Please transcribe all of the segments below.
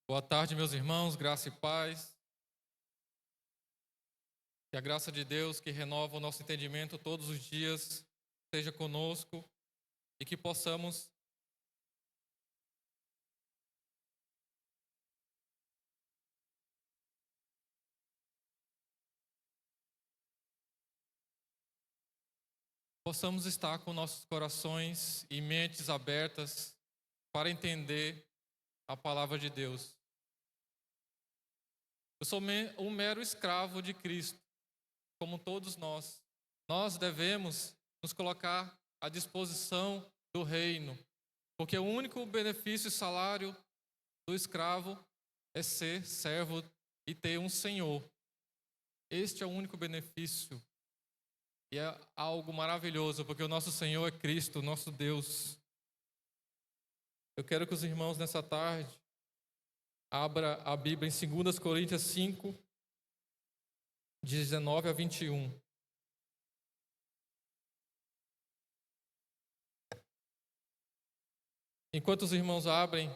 Boa tarde, meus irmãos, graça e paz. Que a graça de Deus, que renova o nosso entendimento todos os dias, esteja conosco e que possamos estar com nossos corações e mentes abertas para entender a palavra de Deus. Eu sou um mero escravo de Cristo, como todos nós. Nós devemos nos colocar à disposição do reino, porque o único benefício e salário do escravo é ser servo e ter um senhor. Este é o único benefício. E é algo maravilhoso, porque o nosso Senhor é Cristo, nosso Deus. Eu quero que os irmãos nessa tarde abra a Bíblia em 2 Coríntios 5, 19 a 21. Enquanto os irmãos abrem,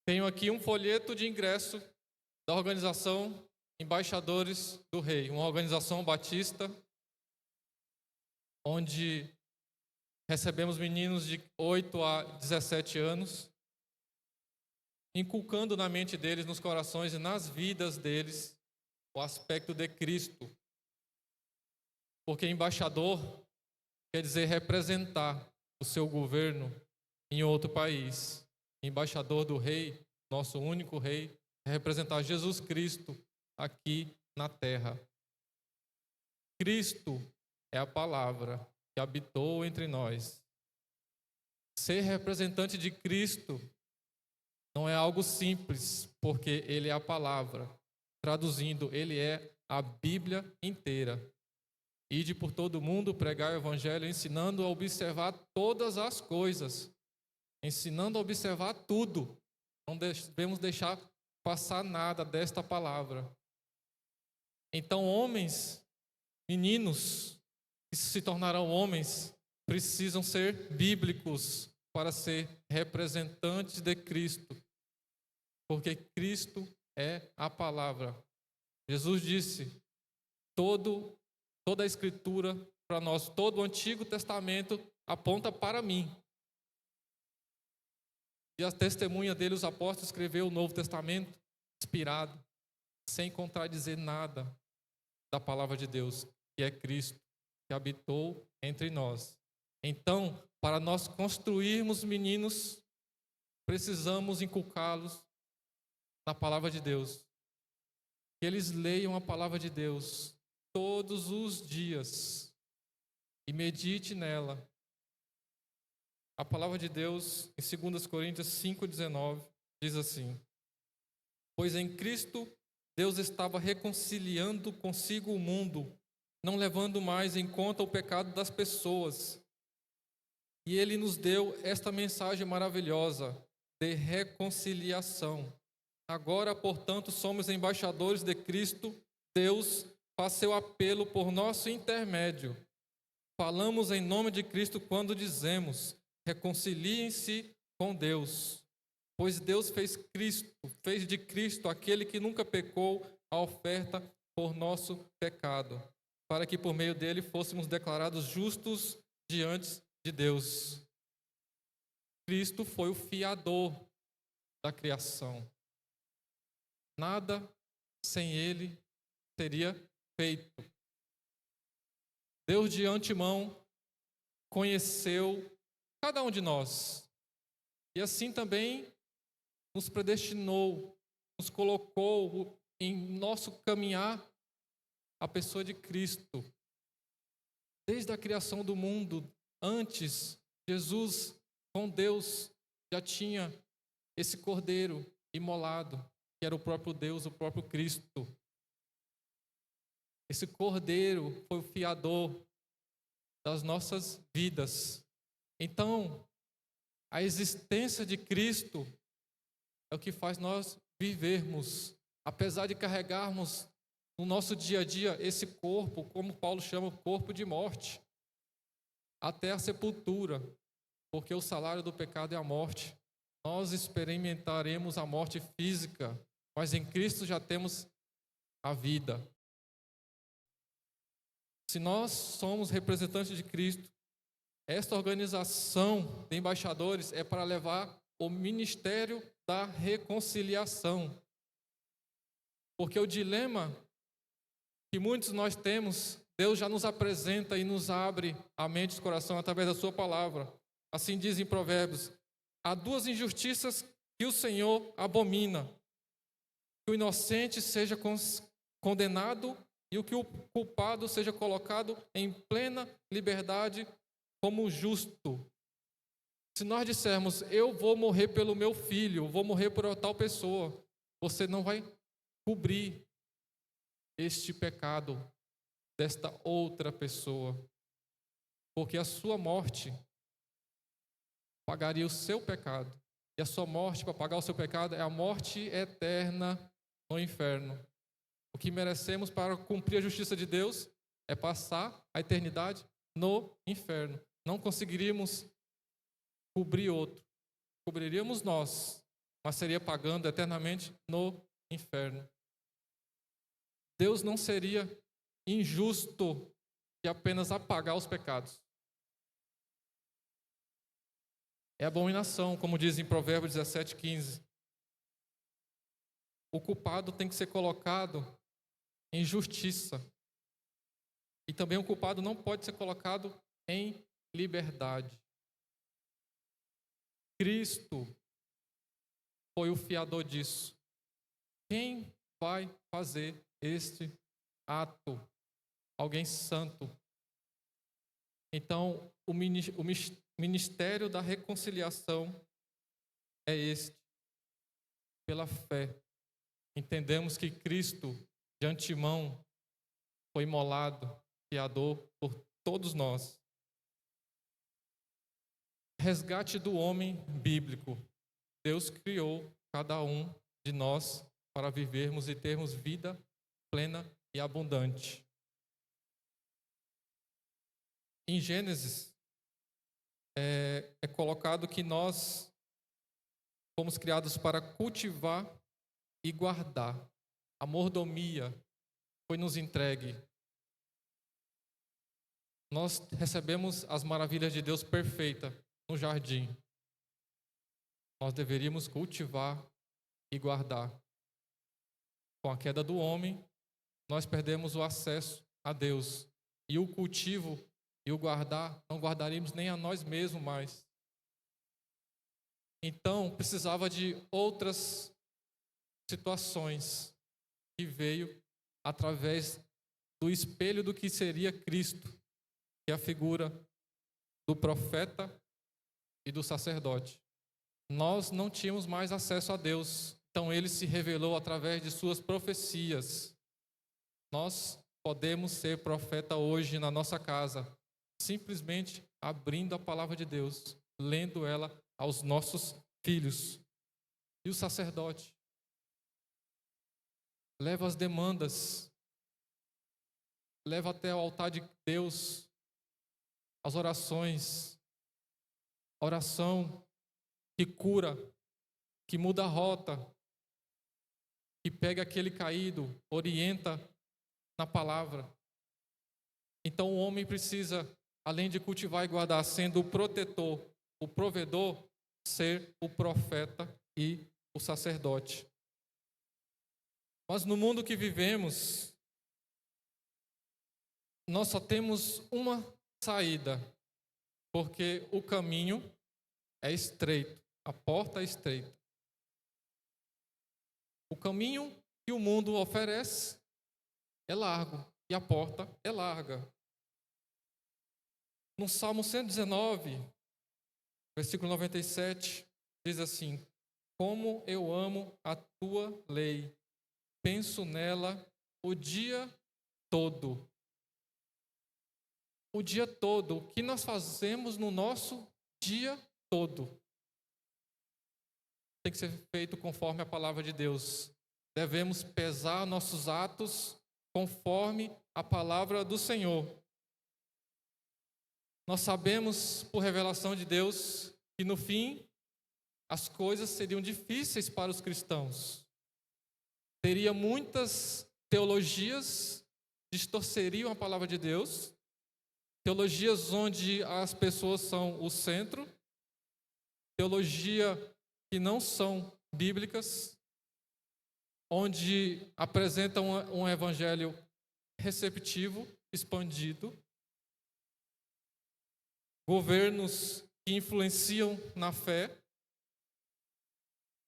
tenho aqui um folheto de ingresso da organização Embaixadores do Rei, uma organização batista, onde recebemos meninos de 8 a 17 anos, inculcando na mente deles, nos corações e nas vidas deles o aspecto de Cristo. Porque embaixador quer dizer representar o seu governo em outro país. Embaixador do rei, nosso único rei, é representar Jesus Cristo aqui na terra. Cristo é a palavra que habitou entre nós. Ser representante de Cristo não é algo simples, porque Ele é a palavra. Traduzindo, Ele é a Bíblia inteira. Ide por todo o mundo pregar o Evangelho, ensinando a observar todas as coisas. Ensinando a observar tudo. Não devemos deixar passar nada desta palavra. Então, homens, meninos que se tornarão homens, precisam ser bíblicos para ser representantes de Cristo. Porque Cristo é a palavra. Jesus disse, toda a Escritura para nós, todo o Antigo Testamento aponta para mim. E a testemunha dele, os apóstolos, escreveu o Novo Testamento inspirado, sem contradizer nada da palavra de Deus, que é Cristo, que habitou entre nós. Então, para nós construirmos meninos, precisamos inculcá-los na palavra de Deus. Que eles leiam a palavra de Deus todos os dias e medite nela. A palavra de Deus, em 2 Coríntios 5,19, diz assim: Pois em Cristo Deus estava reconciliando consigo o mundo, não levando mais em conta o pecado das pessoas. E Ele nos deu esta mensagem maravilhosa de reconciliação. Agora, portanto, somos embaixadores de Cristo. Deus faz seu apelo por nosso intermédio. Falamos em nome de Cristo quando dizemos: reconciliem-se com Deus. Pois Deus fez de Cristo aquele que nunca pecou a oferta por nosso pecado, para que por meio dele fôssemos declarados justos diante de Deus. Cristo foi o fiador da criação. Nada sem ele teria feito. Deus de antemão conheceu cada um de nós. E assim também nos predestinou, nos colocou em nosso caminhar a pessoa de Cristo. Desde a criação do mundo, antes, Jesus, com Deus, já tinha esse cordeiro imolado, que era o próprio Deus, o próprio Cristo. Esse cordeiro foi o fiador das nossas vidas. Então, a existência de Cristo é o que faz nós vivermos, apesar de carregarmos no nosso dia a dia esse corpo, como Paulo chama, o corpo de morte, até a sepultura, porque o salário do pecado é a morte. nós experimentaremos a morte física, mas em Cristo já temos a vida. Se nós somos representantes de Cristo, esta organização de embaixadores é para levar o ministério da reconciliação. Porque o dilema que muitos de nós temos, Deus já nos apresenta e nos abre a mente e o coração através da sua palavra. Assim diz em Provérbios: há duas injustiças que o Senhor abomina: que o inocente seja condenado e o que o culpado seja colocado em plena liberdade como justo. Se nós dissermos, eu vou morrer pelo meu filho, vou morrer por tal pessoa, você não vai cobrir este pecado desta outra pessoa, porque a sua morte pagaria o seu pecado. E a sua morte, para pagar o seu pecado, é a morte eterna no inferno. O que merecemos para cumprir a justiça de Deus é passar a eternidade no inferno. Não conseguiríamos cobrir outro. Cobriríamos nós, mas seria pagando eternamente no inferno. Deus não seria injusto de apenas apagar os pecados. É abominação, como diz em Provérbios 17:15. O culpado tem que ser colocado em justiça. E também o culpado não pode ser colocado em liberdade. Cristo foi o fiador disso. Quem vai fazer este ato? Alguém santo. Então, o ministério da reconciliação é este. Pela fé, entendemos que Cristo, de antemão, foi imolado, fiador por todos nós. Resgate do homem bíblico. Deus criou cada um de nós para vivermos e termos vida plena e abundante. Em Gênesis, é colocado que nós fomos criados para cultivar e guardar. A mordomia foi nos entregue. Nós recebemos as maravilhas de Deus perfeita no jardim. Nós deveríamos cultivar e guardar. Com a queda do homem, nós perdemos o acesso a Deus. E o cultivo e o guardar, não guardaríamos nem a nós mesmos mais. Então, precisava de outras situações que veio através do espelho do que seria Cristo, que é a figura do profeta e do sacerdote. Nós não tínhamos mais acesso a Deus, então ele se revelou através de suas profecias. Nós podemos ser profeta hoje na nossa casa, simplesmente abrindo a palavra de Deus, lendo ela aos nossos filhos. E o sacerdote leva as demandas, leva até o altar de Deus as orações, oração que cura, que muda a rota, que pega aquele caído, orienta na palavra. Então o homem precisa, além de cultivar e guardar, sendo o protetor, o provedor, ser o profeta e o sacerdote. Mas no mundo que vivemos, nós só temos uma saída, porque o caminho é estreito, a porta é estreita. O caminho que o mundo oferece é largo e a porta é larga. No Salmo 119, versículo 97, diz assim: como eu amo a tua lei, penso nela o dia todo. O dia todo, o que nós fazemos no nosso dia todo tem que ser feito conforme a palavra de Deus. Devemos pesar nossos atos conforme a palavra do Senhor. Nós sabemos, por revelação de Deus, que no fim as coisas seriam difíceis para os cristãos. Teria muitas teologias, distorceriam a palavra de Deus, teologias onde as pessoas são o centro, teologia que não são bíblicas, onde apresentam um evangelho receptivo, expandido, governos que influenciam na fé.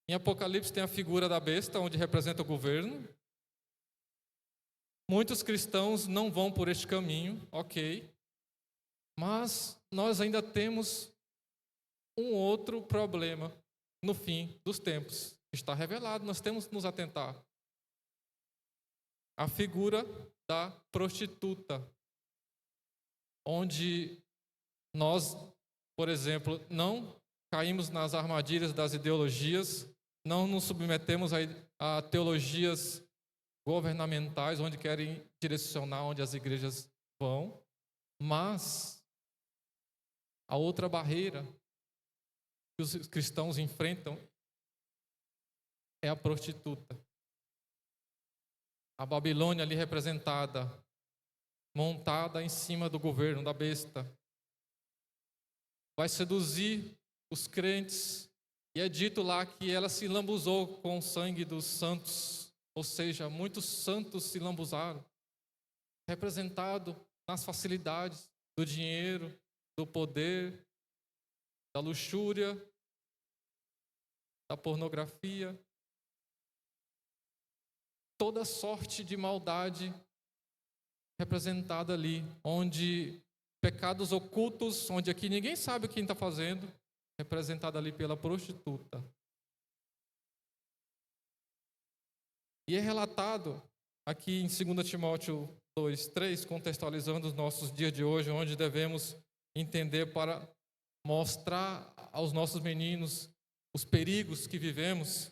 Em Apocalipse tem a figura da besta, onde representa o governo. Muitos cristãos não vão por este caminho, ok. Mas nós ainda temos um outro problema no fim dos tempos. Está revelado, nós temos que nos atentar. A figura da prostituta, onde nós, por exemplo, não caímos nas armadilhas das ideologias, não nos submetemos a teologias governamentais, onde querem direcionar onde as igrejas vão, mas a outra barreira que os cristãos enfrentam é a prostituta. A Babilônia ali representada, montada em cima do governo da besta, vai seduzir os crentes, e é dito lá que ela se lambuzou com o sangue dos santos, ou seja, muitos santos se lambuzaram, representado nas facilidades do dinheiro, do poder, da luxúria, da pornografia, toda sorte de maldade representada ali, onde pecados ocultos, onde aqui ninguém sabe quem está fazendo, representada ali pela prostituta. E é relatado aqui em 2 Timóteo 2:3, contextualizando os nossos dias de hoje, onde devemos entender para mostrar aos nossos meninos os perigos que vivemos.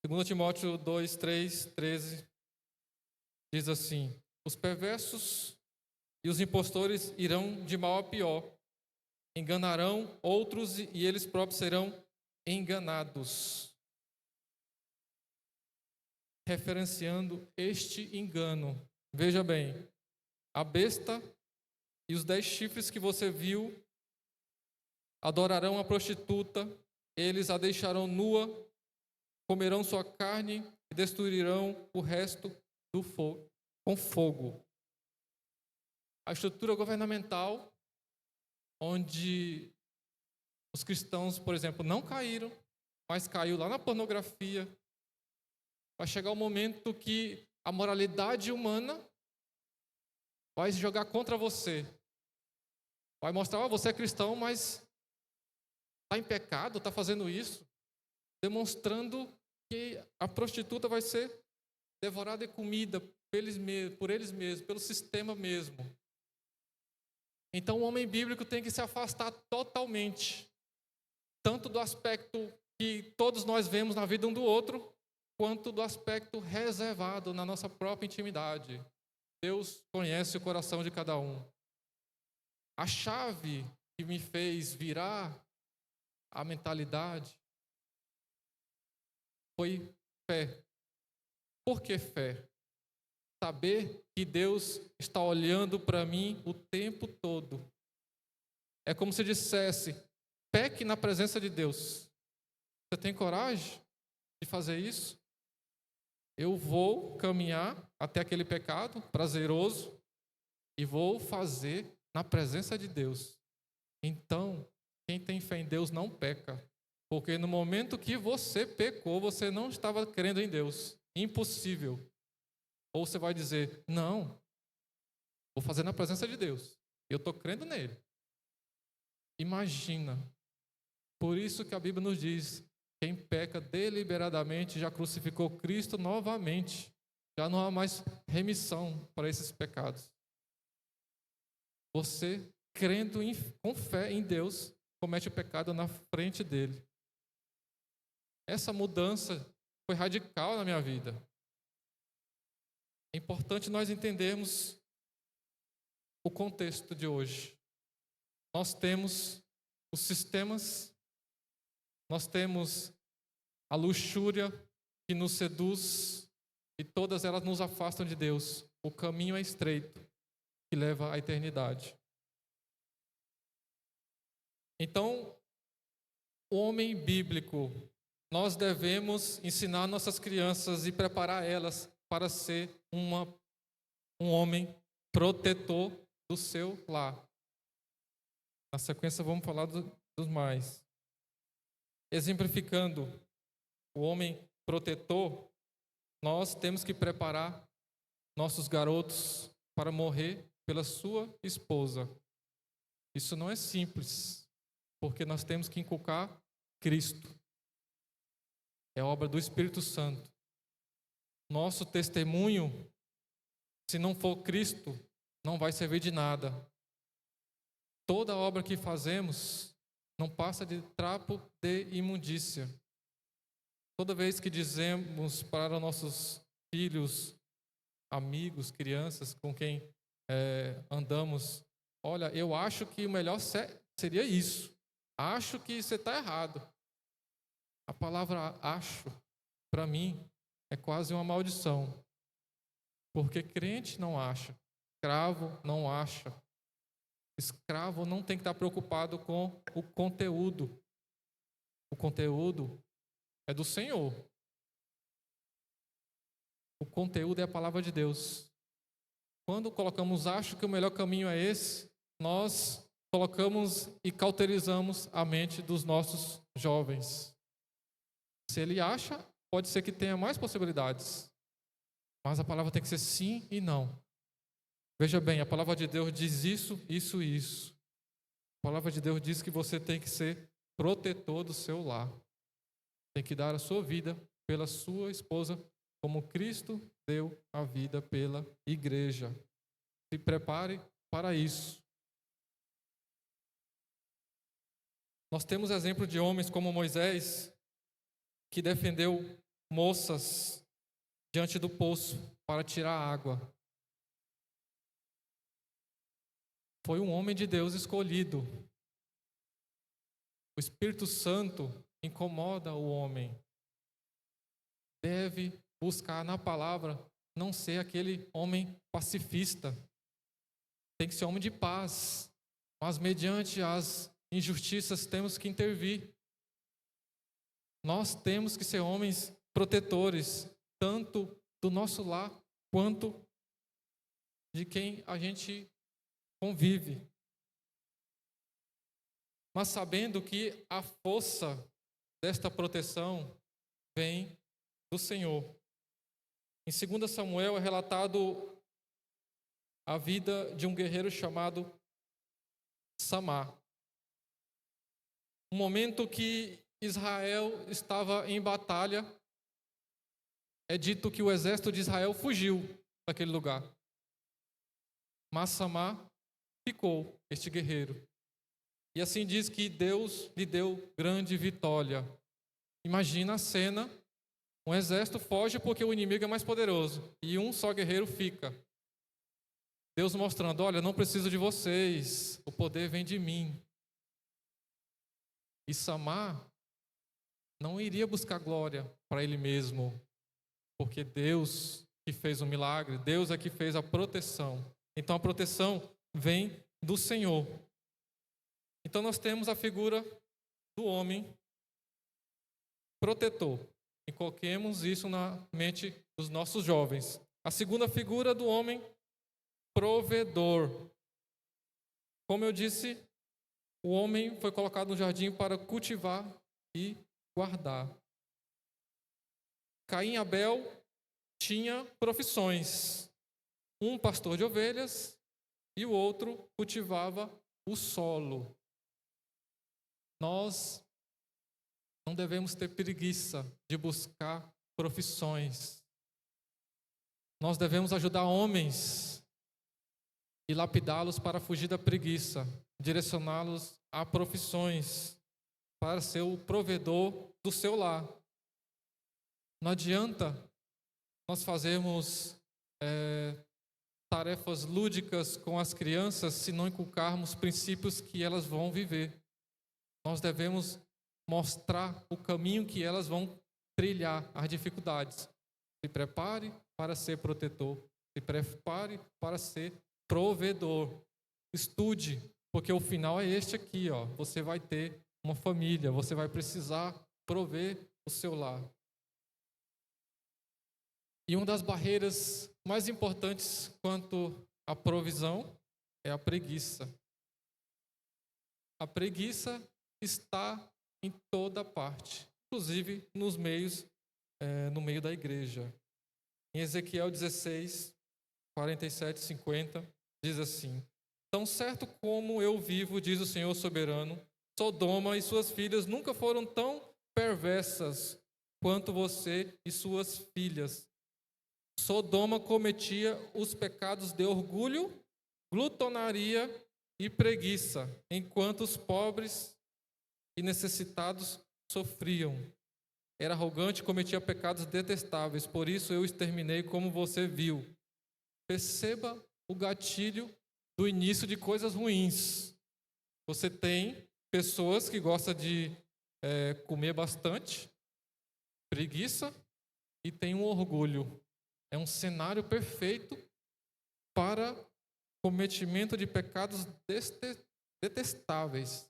2 Timóteo 2:3-13 diz assim: os perversos e os impostores irão de mal a pior, enganarão outros e eles próprios serão enganados. Referenciando este engano, veja bem, a besta e os 10 chifres que você viu adorarão a prostituta, eles a deixarão nua, comerão sua carne e destruirão o resto do fogo, com fogo. A estrutura governamental, onde os cristãos, por exemplo, não caíram, mas caiu lá na pornografia. Vai chegar o momento que a moralidade humana vai se jogar contra você. Vai mostrar, você é cristão, mas está em pecado, está fazendo isso, demonstrando que a prostituta vai ser devorada e comida por eles mesmos, pelo sistema mesmo. Então o homem bíblico tem que se afastar totalmente, tanto do aspecto que todos nós vemos na vida um do outro, quanto do aspecto reservado na nossa própria intimidade. Deus conhece o coração de cada um. A chave que me fez virar a mentalidade foi fé. Por que fé? Saber que Deus está olhando para mim o tempo todo. É como se dissesse: peque na presença de Deus. Você tem coragem de fazer isso? Eu vou caminhar até aquele pecado prazeroso e vou fazer na presença de Deus. Então, quem tem fé em Deus não peca. Porque no momento que você pecou, você não estava crendo em Deus. Impossível. Ou você vai dizer: não, vou fazer na presença de Deus. Eu estou crendo nele. Imagina. Por isso que a Bíblia nos diz: quem peca deliberadamente já crucificou Cristo novamente. Já não há mais remissão para esses pecados. Você, crendo com fé em Deus, comete o pecado na frente dele. Essa mudança foi radical na minha vida. É importante nós entendermos o contexto de hoje. Nós temos os sistemas nós temos a luxúria que nos seduz e todas elas nos afastam de Deus. O caminho é estreito, que leva à eternidade. Então, o homem bíblico, nós devemos ensinar nossas crianças e preparar elas para ser um homem protetor do seu lar. Na sequência, vamos falar dos mais. Exemplificando o homem protetor, nós temos que preparar nossos garotos para morrer pela sua esposa. Isso não é simples, porque nós temos que inculcar Cristo. É obra do Espírito Santo. Nosso testemunho, se não for Cristo, não vai servir de nada. Toda obra que fazemos não passa de trapo de imundícia. Toda vez que dizemos para nossos filhos, amigos, crianças com quem andamos, olha, eu acho que o melhor seria isso. Acho que você está errado. A palavra acho, para mim, é quase uma maldição. Porque crente não acha, escravo não acha. Escravo não tem que estar preocupado com o conteúdo. O conteúdo é do Senhor. O conteúdo é a palavra de Deus. Quando colocamos, acho que o melhor caminho é esse, nós colocamos e cauterizamos a mente dos nossos jovens. Se ele acha, pode ser que tenha mais possibilidades. Mas a palavra tem que ser sim e não. Veja bem, a palavra de Deus diz isso, isso e isso. A palavra de Deus diz que você tem que ser protetor do seu lar. Tem que dar a sua vida pela sua esposa, como Cristo deu a vida pela igreja. Se prepare para isso. Nós temos exemplo de homens como Moisés, que defendeu moças diante do poço para tirar água. Foi um homem de Deus escolhido. O Espírito Santo incomoda o homem. Deve buscar na palavra não ser aquele homem pacifista. Tem que ser homem de paz. Mas mediante as injustiças temos que intervir. Nós temos que ser homens protetores, tanto do nosso lar quanto de quem a gente convive. Mas sabendo que a força desta proteção vem do Senhor. Em 2 Samuel é relatado a vida de um guerreiro chamado Samá. Um momento que Israel estava em batalha, é dito que o exército de Israel fugiu daquele lugar. Mas Samá ficou, este guerreiro. E assim diz que Deus lhe deu grande vitória. Imagina a cena, um exército foge porque o inimigo é mais poderoso e um só guerreiro fica. Deus mostrando, olha, não preciso de vocês, o poder vem de mim. E Samá não iria buscar glória para ele mesmo, porque Deus que fez o milagre, Deus é que fez a proteção. Então a proteção vem do Senhor. Então nós temos a figura do homem protetor. E coloquemos isso na mente dos nossos jovens. A segunda figura do homem provedor. Como eu disse, o homem foi colocado no jardim para cultivar e guardar. Caim e Abel tinham profissões. Um pastor de ovelhas e o outro cultivava o solo. Nós não devemos ter preguiça de buscar profissões. Nós devemos ajudar homens e lapidá-los para fugir da preguiça, direcioná-los a profissões para ser o provedor do seu lar. Não adianta nós fazermos tarefas lúdicas com as crianças se não inculcarmos princípios que elas vão viver. Nós devemos mostrar o caminho que elas vão trilhar, as dificuldades. Se prepare para ser protetor. Se prepare para ser provedor. Estude, porque o final é este aqui, ó. Você vai ter uma família, você vai precisar prover o seu lar. E uma das barreiras mais importantes quanto à provisão é a preguiça. A preguiça está em toda parte, inclusive nos meios, no meio da igreja. Em Ezequiel 16, 47 e 50, diz assim: Tão certo como eu vivo, diz o Senhor soberano, Sodoma e suas filhas nunca foram tão perversas quanto você e suas filhas. Sodoma cometia os pecados de orgulho, glutonaria e preguiça, enquanto os pobres e necessitados sofriam. Era arrogante e cometia pecados detestáveis, por isso eu exterminei como você viu. Perceba o gatilho do início de coisas ruins. Você tem pessoas que gostam de comer bastante, preguiça, e tem um orgulho. É um cenário perfeito para cometimento de pecados detestáveis.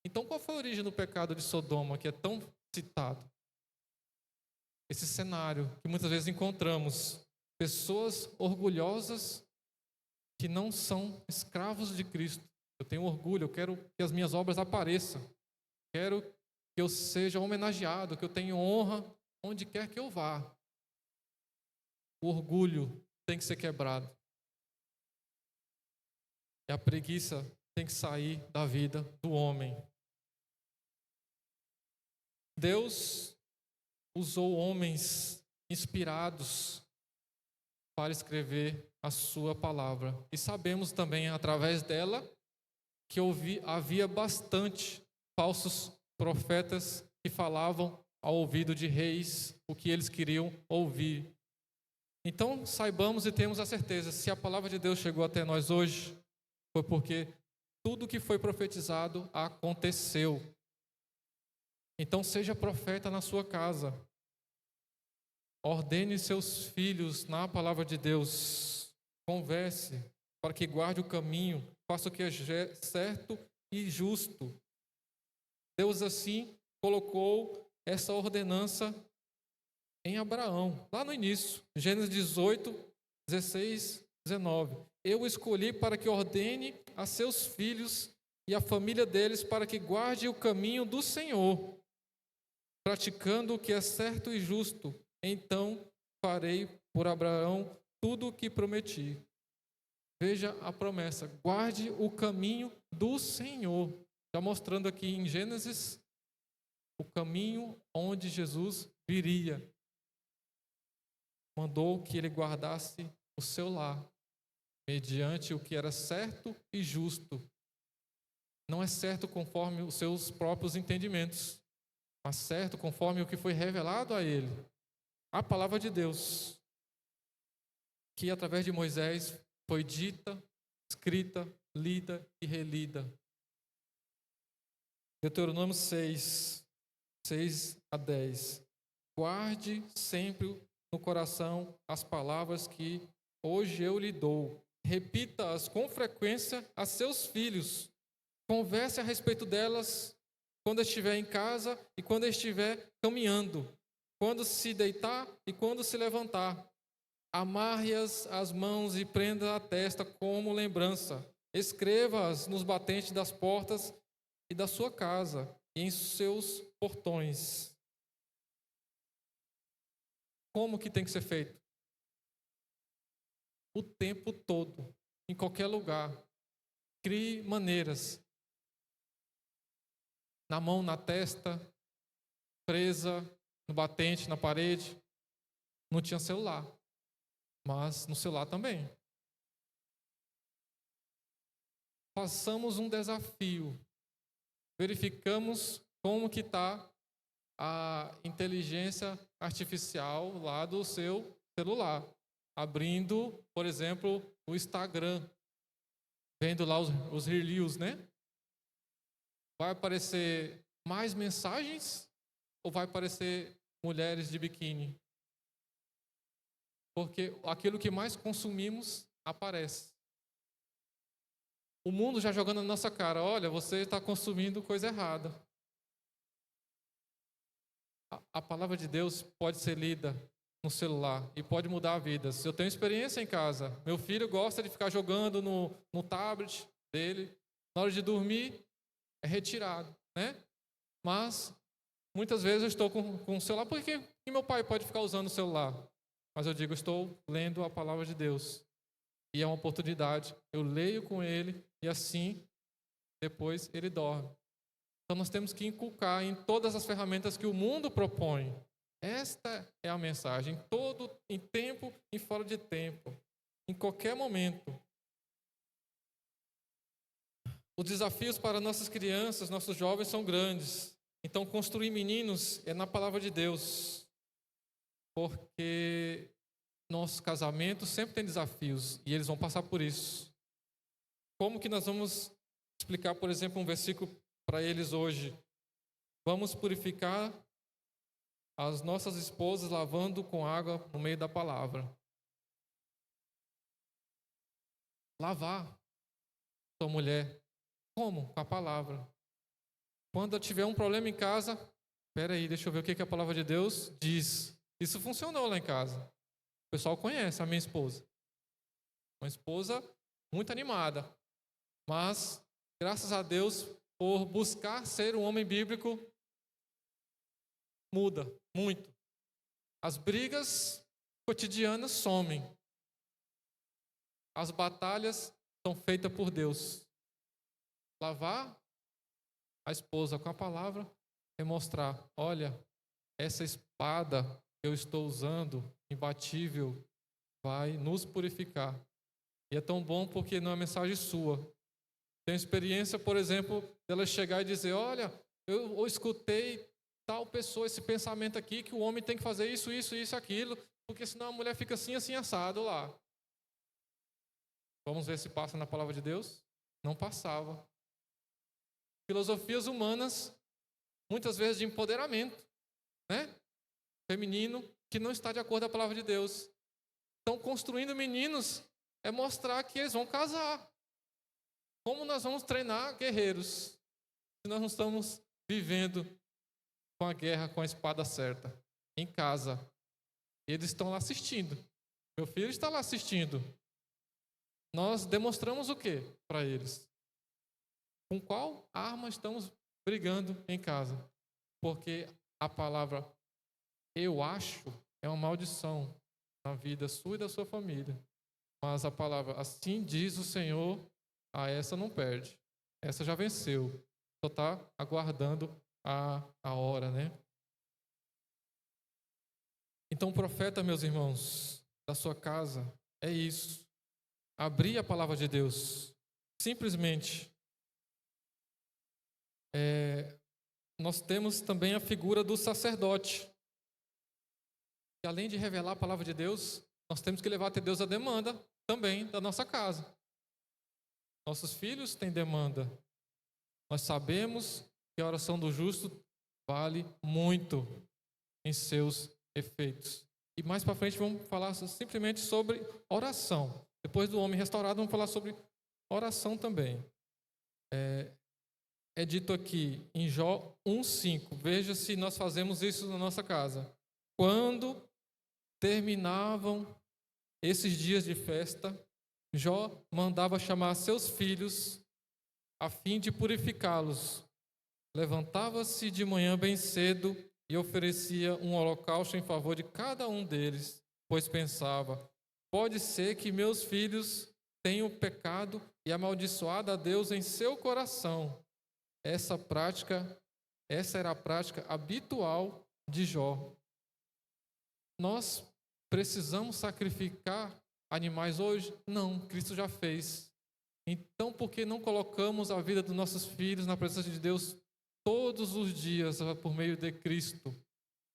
Então, qual foi a origem do pecado de Sodoma, que é tão citado? Esse cenário que muitas vezes encontramos pessoas orgulhosas que não são escravos de Cristo. Eu tenho orgulho, eu quero que as minhas obras apareçam. Quero que eu seja homenageado, que eu tenha honra onde quer que eu vá. O orgulho tem que ser quebrado. E a preguiça tem que sair da vida do homem. Deus usou homens inspirados para escrever a sua palavra. E sabemos também, através dela, que havia bastante falsos profetas que falavam ao ouvido de reis o que eles queriam ouvir. Então, saibamos e temos a certeza, se a palavra de Deus chegou até nós hoje, foi porque tudo que foi profetizado aconteceu. Então, seja profeta na sua casa. Ordene seus filhos na palavra de Deus. Converse para que guarde o caminho, faça o que é certo e justo. Deus assim colocou essa ordenança em Abraão, lá no início, Gênesis 18, 16, 19. Eu o escolhi para que ordene a seus filhos e a família deles para que guarde o caminho do Senhor, praticando o que é certo e justo. Então farei por Abraão tudo o que prometi. Veja a promessa, guarde o caminho do Senhor. Já mostrando aqui em Gênesis o caminho onde Jesus viria. Mandou que ele guardasse o seu lar, mediante o que era certo e justo. Não é certo conforme os seus próprios entendimentos, mas certo conforme o que foi revelado a ele. A palavra de Deus, que através de Moisés foi dita, escrita, lida e relida. Deuteronômio 6, 6 a 10. Guarde sempre no coração as palavras que hoje eu lhe dou. Repita-as com frequência a seus filhos. Converse a respeito delas quando estiver em casa e quando estiver caminhando, quando se deitar e quando se levantar. Amarre-as às mãos e prenda a testa como lembrança. Escreva-as nos batentes das portas e da sua casa e em seus portões. Como que tem que ser feito? O tempo todo, em qualquer lugar. Crie maneiras. Na mão, na testa, presa, no batente, na parede. Não tinha celular, mas no celular também. Façamos um desafio. Verificamos como que está a inteligência artificial lá do seu celular. Abrindo, por exemplo, o Instagram. Vendo lá os reels, né? Vai aparecer mais mensagens ou vai aparecer mulheres de biquíni? Porque aquilo que mais consumimos aparece. O mundo já jogando na nossa cara, olha, você está consumindo coisa errada. A palavra de Deus pode ser lida no celular e pode mudar vidas. Eu tenho experiência em casa. Meu filho gosta de ficar jogando no tablet dele. Na hora de dormir, é retirado, né? Mas, muitas vezes eu estou com o celular. Por que meu pai pode ficar usando o celular? Mas eu digo, estou lendo a palavra de Deus. E é uma oportunidade. Eu leio com ele e assim, depois ele dorme. Então nós temos que inculcar em todas as ferramentas que o mundo propõe. Esta é a mensagem, em tempo e fora de tempo, em qualquer momento. Os desafios para nossas crianças, nossos jovens são grandes. Então construir meninos é na palavra de Deus. Porque nosso casamento sempre tem desafios e eles vão passar por isso. Como que nós vamos explicar, por exemplo, um versículo para eles hoje? Vamos purificar as nossas esposas lavando com água no meio da palavra. Lavar sua mulher. Como? Com a palavra. Quando eu tiver um problema em casa, espera aí, deixa eu ver o que a palavra de Deus diz. Isso funcionou lá em casa. O pessoal conhece a minha esposa. Uma esposa muito animada. Mas, graças a Deus, por buscar ser um homem bíblico, muda muito. As brigas cotidianas somem. As batalhas são feitas por Deus. Lavar a esposa com a palavra é mostrar, olha, essa espada que eu estou usando, imbatível, vai nos purificar. E é tão bom porque não é mensagem sua. Tenho experiência, por exemplo, dela chegar e dizer, olha, eu escutei tal pessoa, esse pensamento aqui, que o homem tem que fazer isso, isso, isso, aquilo, porque senão a mulher fica assim, assim, assado lá. Vamos ver se passa na palavra de Deus? Não passava. Filosofias humanas, muitas vezes de empoderamento, né? Feminino, que não está de acordo com a palavra de Deus. Estão construindo meninos, é mostrar que eles vão casar. Como nós vamos treinar guerreiros se nós não estamos vivendo com a guerra, com a espada certa, em casa? Eles estão lá assistindo. Meu filho está lá assistindo. Nós demonstramos o quê para eles? Com qual arma estamos brigando em casa? Porque a palavra eu acho é uma maldição na vida sua e da sua família. Mas a palavra assim diz o Senhor, essa não perde. Essa já venceu. Só está aguardando a hora, né? Então, profeta, meus irmãos, da sua casa, é isso. Abrir a palavra de Deus. Simplesmente. Nós temos também a figura do sacerdote. E além de revelar a palavra de Deus, nós temos que levar até Deus a demanda também da nossa casa. Nossos filhos têm demanda. Nós sabemos que a oração do justo vale muito em seus efeitos. E mais para frente vamos falar simplesmente sobre oração. Depois do homem restaurado, vamos falar sobre oração também. É dito aqui em Jó 1:5. Veja se nós fazemos isso na nossa casa. Quando terminavam esses dias de festa, Jó mandava chamar seus filhos a fim de purificá-los. Levantava-se de manhã bem cedo e oferecia um holocausto em favor de cada um deles, pois pensava, pode ser que meus filhos tenham pecado e amaldiçoado a Deus em seu coração. Essa era a prática habitual de Jó. Nós precisamos sacrificar animais hoje? Não, Cristo já fez. Então, por que não colocamos a vida dos nossos filhos na presença de Deus todos os dias por meio de Cristo,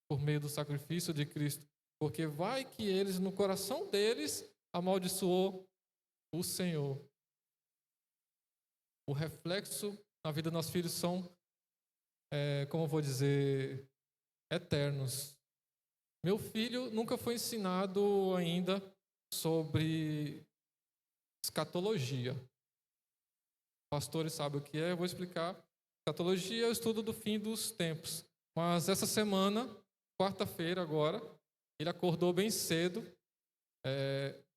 por meio do sacrifício de Cristo? Porque vai que eles, no coração deles, amaldiçoou o Senhor. O reflexo na vida dos nossos filhos são como eu vou dizer, eternos. Meu filho nunca foi ensinado ainda sobre escatologia. Pastores sabem o que é, eu vou explicar. Escatologia é o estudo do fim dos tempos. Mas essa semana, quarta-feira agora, ele acordou bem cedo,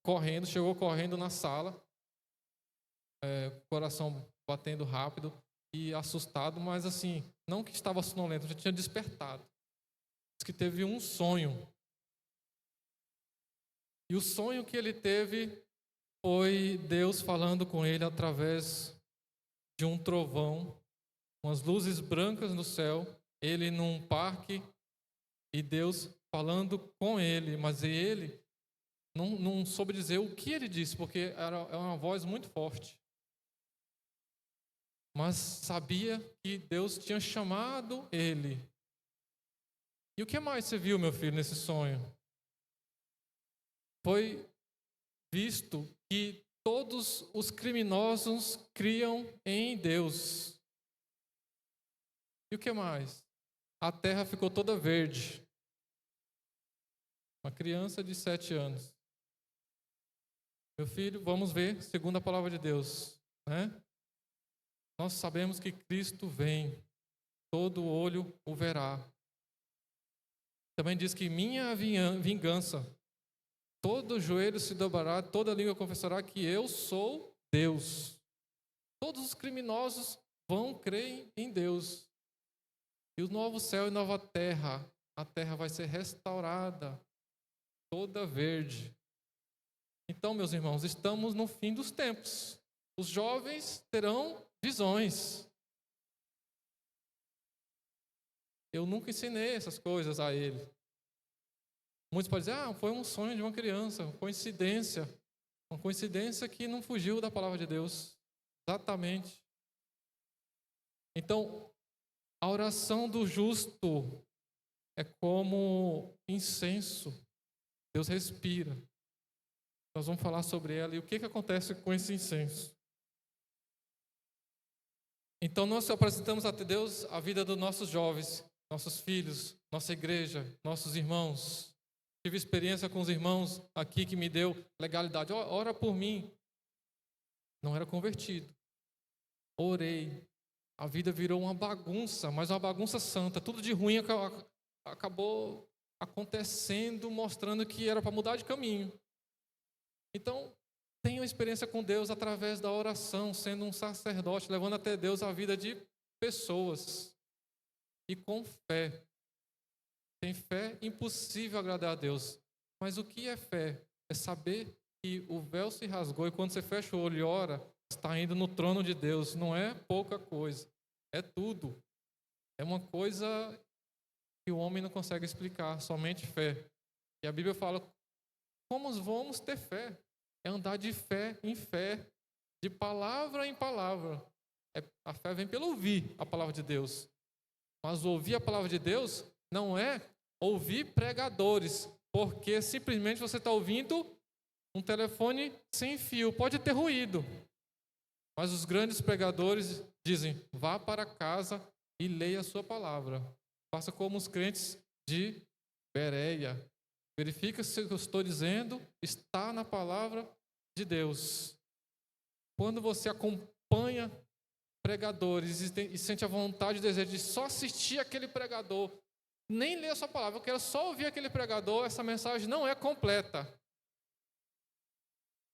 correndo, chegou correndo na sala, coração batendo rápido e assustado, mas assim, não que estava sonolento, já tinha despertado. Diz que teve um sonho. E o sonho que ele teve foi Deus falando com ele através de um trovão, umas luzes brancas no céu, ele num parque e Deus falando com ele, mas ele não soube dizer o que ele disse, porque era uma voz muito forte. Mas sabia que Deus tinha chamado ele. E o que mais você viu, meu filho, nesse sonho? Foi visto que todos os criminosos criam em Deus. E o que mais? A terra ficou toda verde. Uma criança de 7 anos. Meu filho, vamos ver, segundo a palavra de Deus, né? Nós sabemos que Cristo vem, todo olho o verá. Também diz que minha vingança, todo joelho se dobrará, toda língua confessará que eu sou Deus. Todos os criminosos vão crer em Deus. E o novo céu e nova terra, a terra vai ser restaurada, toda verde. Então, meus irmãos, estamos no fim dos tempos. Os jovens terão visões. Eu nunca ensinei essas coisas a ele. Muitos podem dizer, foi um sonho de uma criança, coincidência. Uma coincidência que não fugiu da palavra de Deus. Exatamente. Então, a oração do justo é como incenso. Deus respira. Nós vamos falar sobre ela e o que acontece com esse incenso. Então, nós apresentamos a Deus a vida dos nossos jovens, nossos filhos, nossa igreja, nossos irmãos. Tive experiência com os irmãos aqui que me deu legalidade. Ora por mim. Não era convertido. Orei. A vida virou uma bagunça, mas uma bagunça santa. Tudo de ruim acabou acontecendo, mostrando que era para mudar de caminho. Então, tenha uma experiência com Deus através da oração, sendo um sacerdote, levando até Deus a vida de pessoas. E com fé. Sem fé, impossível agradar a Deus. Mas o que é fé? É saber que o véu se rasgou e quando você fecha o olho e ora, está indo no trono de Deus. Não é pouca coisa, é tudo. É uma coisa que o homem não consegue explicar, somente fé. E a Bíblia fala, como vamos ter fé? É andar de fé em fé, de palavra em palavra. A fé vem pelo ouvir a palavra de Deus. Mas ouvir a palavra de Deus não é ouvir pregadores, porque simplesmente você está ouvindo um telefone sem fio. Pode ter ruído. Mas os grandes pregadores dizem, vá para casa e leia a sua palavra. Faça como os crentes de Bereia. Verifica se o que eu estou dizendo está na palavra de Deus. Quando você acompanha pregadores e sente a vontade e o desejo de só assistir aquele pregador, nem ler a sua palavra, eu quero só ouvir aquele pregador, essa mensagem não é completa.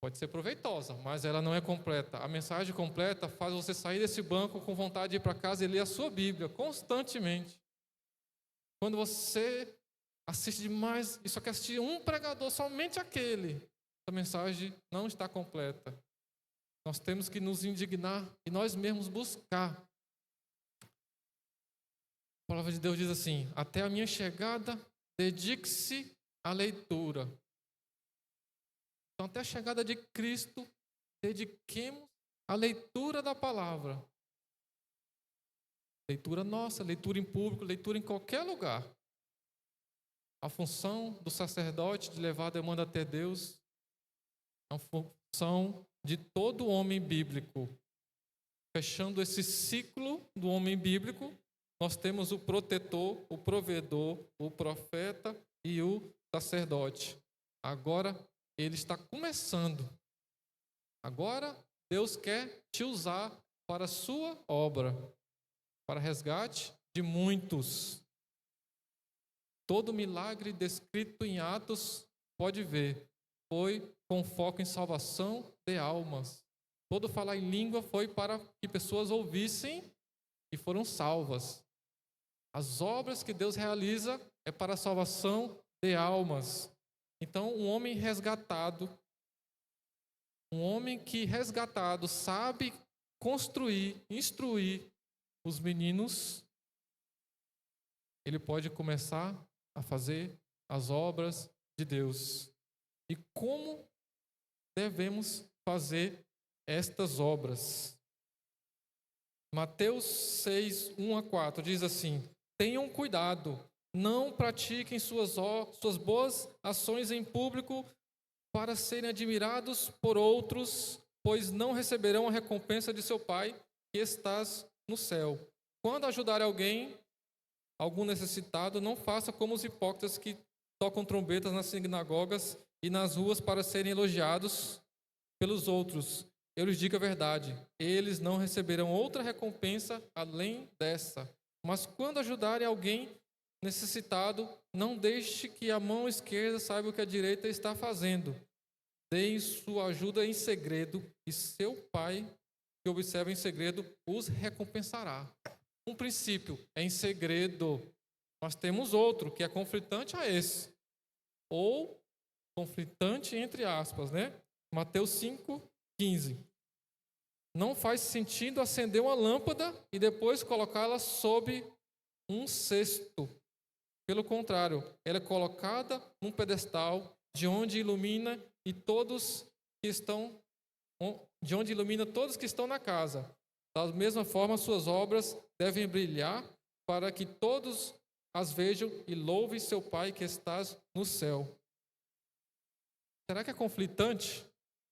Pode ser proveitosa, mas ela não é completa. A mensagem completa faz você sair desse banco com vontade de ir para casa e ler a sua Bíblia constantemente. Quando você assiste demais e só quer assistir um pregador, somente aquele, a mensagem não está completa. Nós temos que nos indignar e nós mesmos buscar. A palavra de Deus diz assim, até a minha chegada, dedique-se à leitura. Então, até a chegada de Cristo, dediquemos à leitura da palavra. Leitura nossa, leitura em público, leitura em qualquer lugar. A função do sacerdote de levar a demanda até Deus é uma função de todo homem bíblico. Fechando esse ciclo do homem bíblico, nós temos o protetor, o provedor, o profeta e o sacerdote. Agora ele está começando. Agora Deus quer te usar para a sua obra, para resgate de muitos. Todo milagre descrito em Atos, pode ver, foi com foco em salvação de almas. Todo falar em língua foi para que pessoas ouvissem e foram salvas. As obras que Deus realiza é para a salvação de almas. Então, um homem resgatado, um homem que resgatado sabe construir, instruir os meninos, ele pode começar a fazer as obras de Deus. E como devemos fazer estas obras? Mateus 6, 1-4 diz assim: tenham cuidado, não pratiquem suas boas ações em público para serem admirados por outros, pois não receberão a recompensa de seu Pai que estás no céu. Quando ajudar algum necessitado, não faça como os hipócritas que tocam trombetas nas sinagogas e nas ruas para serem elogiados pelos outros. Eu lhes digo a verdade, eles não receberão outra recompensa além dessa. Mas quando ajudarem alguém necessitado, não deixe que a mão esquerda saiba o que a direita está fazendo. Deem sua ajuda em segredo, e seu Pai, que observa em segredo, os recompensará. Um princípio é em segredo. Nós temos outro, que é conflitante a esse. Ou conflitante entre aspas, né? Mateus 5:15. Não faz sentido acender uma lâmpada e depois colocá-la sob um cesto. Pelo contrário, ela é colocada num pedestal de onde ilumina todos que estão na casa. Da mesma forma, suas obras devem brilhar para que todos as vejam e louvem seu Pai que estás no céu. Será que é conflitante?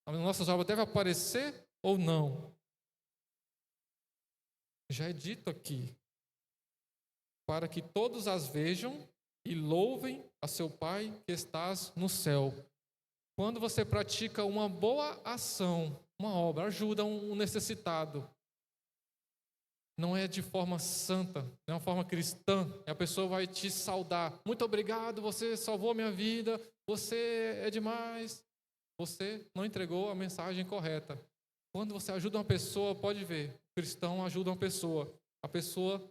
As nossas obras devem aparecer ou não? Já é dito aqui, para que todos as vejam e louvem a seu Pai que estás no céu. Quando você pratica uma boa ação, uma obra, ajuda um necessitado, não é de forma santa, não é uma forma cristã, a pessoa vai te saudar. Muito obrigado, você salvou a minha vida, você é demais. Você não entregou a mensagem correta. Quando você ajuda uma pessoa, pode ver, o cristão ajuda uma pessoa. A pessoa,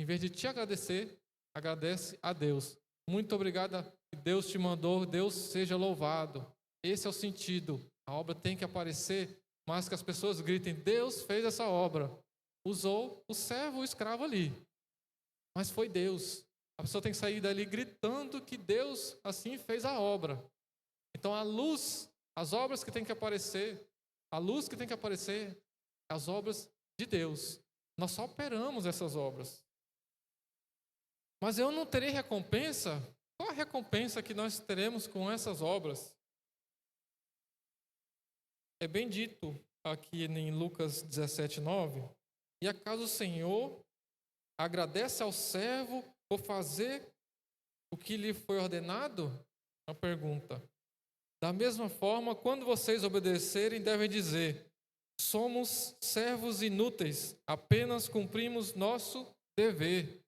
em vez de te agradecer, agradece a Deus. Muito obrigado, Deus te mandou, Deus seja louvado. Esse é o sentido. A obra tem que aparecer, mas que as pessoas gritem, Deus fez essa obra. Usou o servo, o escravo ali. Mas foi Deus. A pessoa tem que sair dali gritando que Deus assim fez a obra. Então a luz, as obras que tem que aparecer, a luz que tem que aparecer, as obras de Deus. Nós só operamos essas obras. Mas eu não terei recompensa? Qual a recompensa que nós teremos com essas obras? É bem dito aqui em Lucas 17:9. E acaso o Senhor agradece ao servo por fazer o que lhe foi ordenado? Uma pergunta. Da mesma forma, quando vocês obedecerem, devem dizer: somos servos inúteis, apenas cumprimos nosso dever.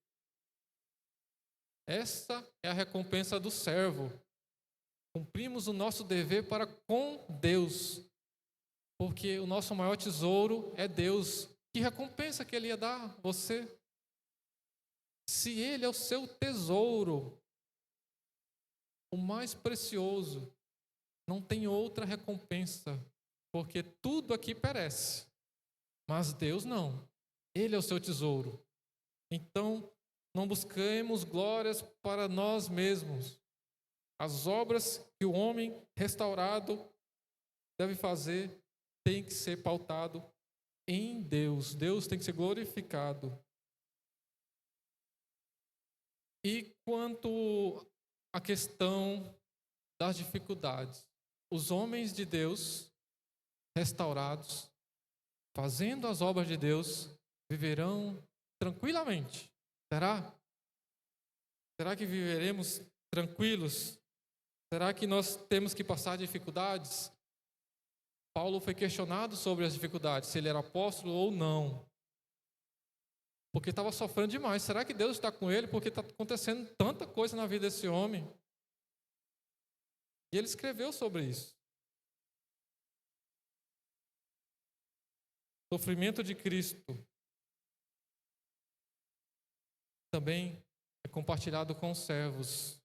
Essa é a recompensa do servo. Cumprimos o nosso dever para com Deus, porque o nosso maior tesouro é Deus. Que recompensa que Ele ia dar a você? Se Ele é o seu tesouro, o mais precioso, não tem outra recompensa, porque tudo aqui perece, mas Deus não. Ele é o seu tesouro. Então, não busquemos glórias para nós mesmos. As obras que o homem restaurado deve fazer tem que ser pautado em Deus. Deus tem que ser glorificado. E quanto à questão das dificuldades, os homens de Deus restaurados, fazendo as obras de Deus, viverão tranquilamente. Será? Será que viveremos tranquilos? Será que nós temos que passar dificuldades? Paulo foi questionado sobre as dificuldades, se ele era apóstolo ou não. Porque estava sofrendo demais. Será que Deus está com ele? Porque está acontecendo tanta coisa na vida desse homem. E ele escreveu sobre isso. O sofrimento de Cristo também é compartilhado com os servos.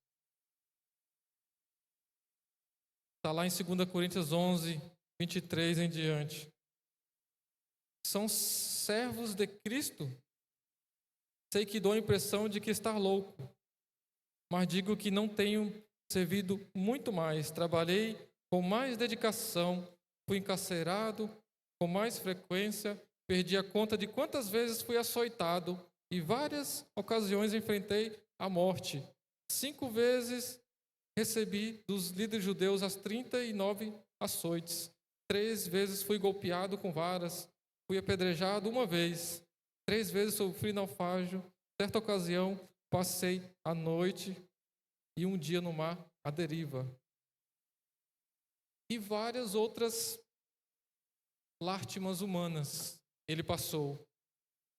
Está lá em 2 Coríntios 11, 23 em diante. São servos de Cristo? Sei que dou a impressão de que está louco, mas digo que não tenho servido muito mais. Trabalhei com mais dedicação, fui encarcerado com mais frequência, perdi a conta de quantas vezes fui açoitado e várias ocasiões enfrentei a morte. 5 vezes recebi dos líderes judeus as 39 açoites. 3 vezes fui golpeado com varas, fui apedrejado 1 vez. 3 vezes sofri naufrágio. Certa ocasião, passei a noite e 1 dia no mar à deriva. E várias outras lástimas humanas ele passou.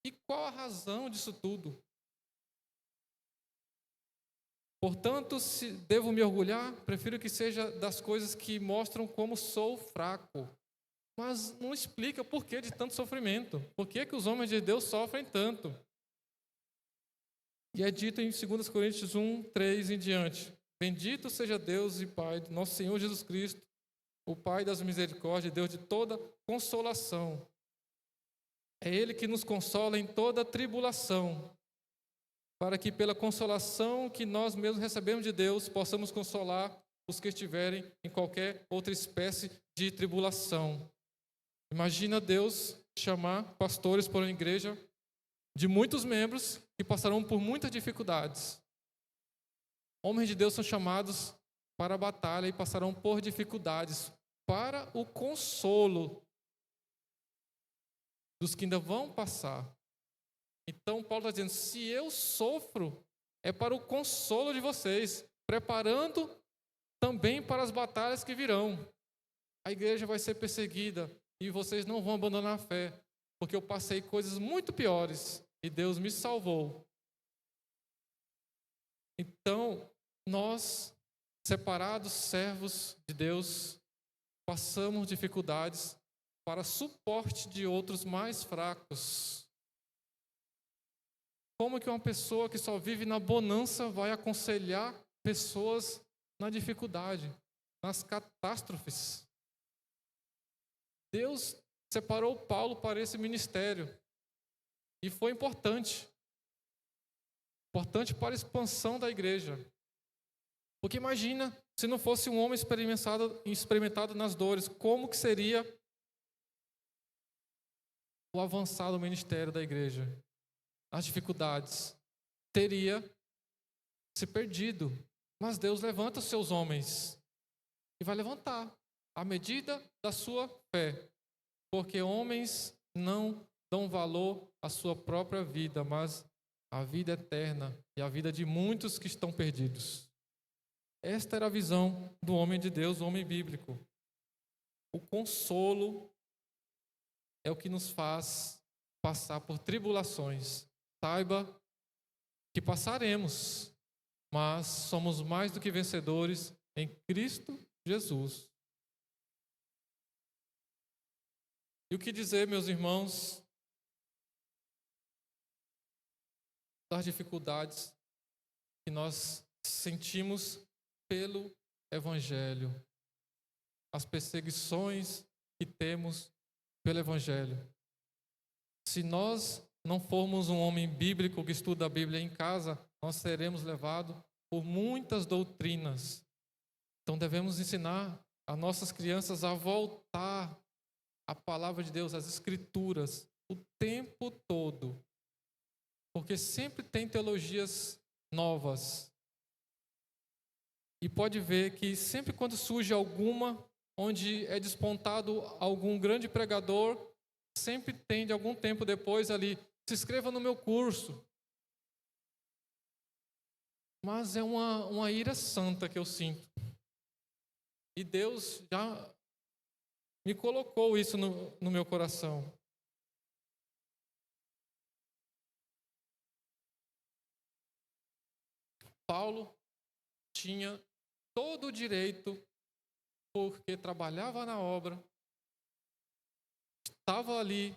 E qual a razão disso tudo? Portanto, se devo me orgulhar, prefiro que seja das coisas que mostram como sou fraco. Mas não explica por que de tanto sofrimento. Por que os homens de Deus sofrem tanto? E é dito em 2 Coríntios 1, 3 em diante. Bendito seja Deus e Pai do nosso Senhor Jesus Cristo, o Pai das misericórdias, Deus de toda consolação. É Ele que nos consola em toda tribulação, para que pela consolação que nós mesmos recebemos de Deus, possamos consolar os que estiverem em qualquer outra espécie de tribulação. Imagina Deus chamar pastores para uma igreja de muitos membros que passarão por muitas dificuldades. Homens de Deus são chamados para a batalha e passarão por dificuldades para o consolo dos que ainda vão passar. Então Paulo está dizendo, se eu sofro, é para o consolo de vocês, preparando também para as batalhas que virão. A igreja vai ser perseguida e vocês não vão abandonar a fé, porque eu passei coisas muito piores e Deus me salvou. Então, nós, separados servos de Deus, passamos dificuldades para suporte de outros mais fracos. Como que uma pessoa que só vive na bonança vai aconselhar pessoas na dificuldade, nas catástrofes? Deus separou Paulo para esse ministério e foi importante para a expansão da igreja. Porque imagina, se não fosse um homem experimentado nas dores, como que seria o avançado ministério da igreja? As dificuldades teria se perdido. Mas Deus levanta os seus homens e vai levantar à medida da sua fé. Porque homens não dão valor à sua própria vida, mas à vida eterna e à vida de muitos que estão perdidos. Esta era a visão do homem de Deus, o homem bíblico. O consolo é o que nos faz passar por tribulações. Saiba que passaremos, mas somos mais do que vencedores em Cristo Jesus. E o que dizer, meus irmãos, das dificuldades que nós sentimos pelo Evangelho, as perseguições que temos pelo Evangelho. Se nós não formos um homem bíblico que estuda a Bíblia em casa, nós seremos levados por muitas doutrinas. Então devemos ensinar as nossas crianças a voltar à palavra de Deus, às Escrituras, o tempo todo. Porque sempre tem teologias novas. E pode ver que sempre quando surge alguma, onde é despontado algum grande pregador, sempre tem de algum tempo depois ali, se inscreva no meu curso. Mas é uma ira santa que eu sinto. E Deus já me colocou isso no meu coração. Paulo tinha todo o direito, porque trabalhava na obra, estava ali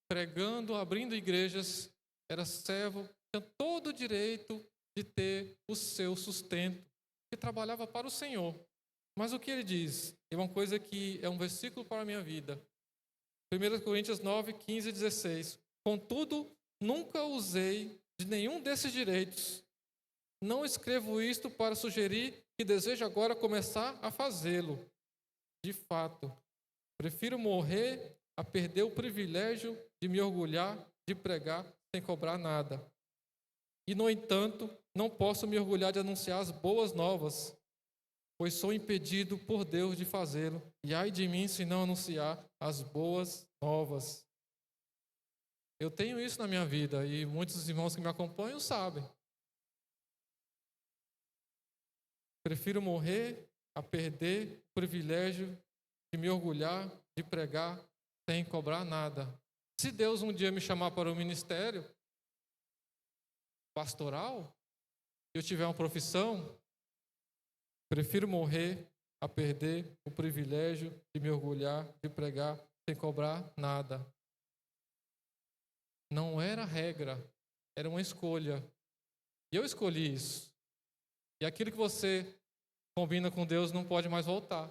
pregando, abrindo igrejas, era servo, tinha todo o direito de ter o seu sustento, que trabalhava para o Senhor. Mas o que ele diz? É uma coisa que é um versículo para a minha vida. 1 Coríntios 9, 15 e 16. Contudo, nunca usei de nenhum desses direitos. Não escrevo isto para sugerir que desejo agora começar a fazê-lo. De fato, prefiro morrer a perder o privilégio de me orgulhar, de pregar sem cobrar nada. E, no entanto, não posso me orgulhar de anunciar as boas novas, pois sou impedido por Deus de fazê-lo. E ai de mim se não anunciar as boas novas. Eu tenho isso na minha vida e muitos dos irmãos que me acompanham sabem. Prefiro morrer a perder o privilégio de me orgulhar, de pregar sem cobrar nada. Se Deus um dia me chamar para o ministério pastoral, e eu tiver uma profissão, prefiro morrer a perder o privilégio de me orgulhar, de pregar sem cobrar nada. Não era regra, era uma escolha. E eu escolhi isso. E aquilo que você combina com Deus não pode mais voltar.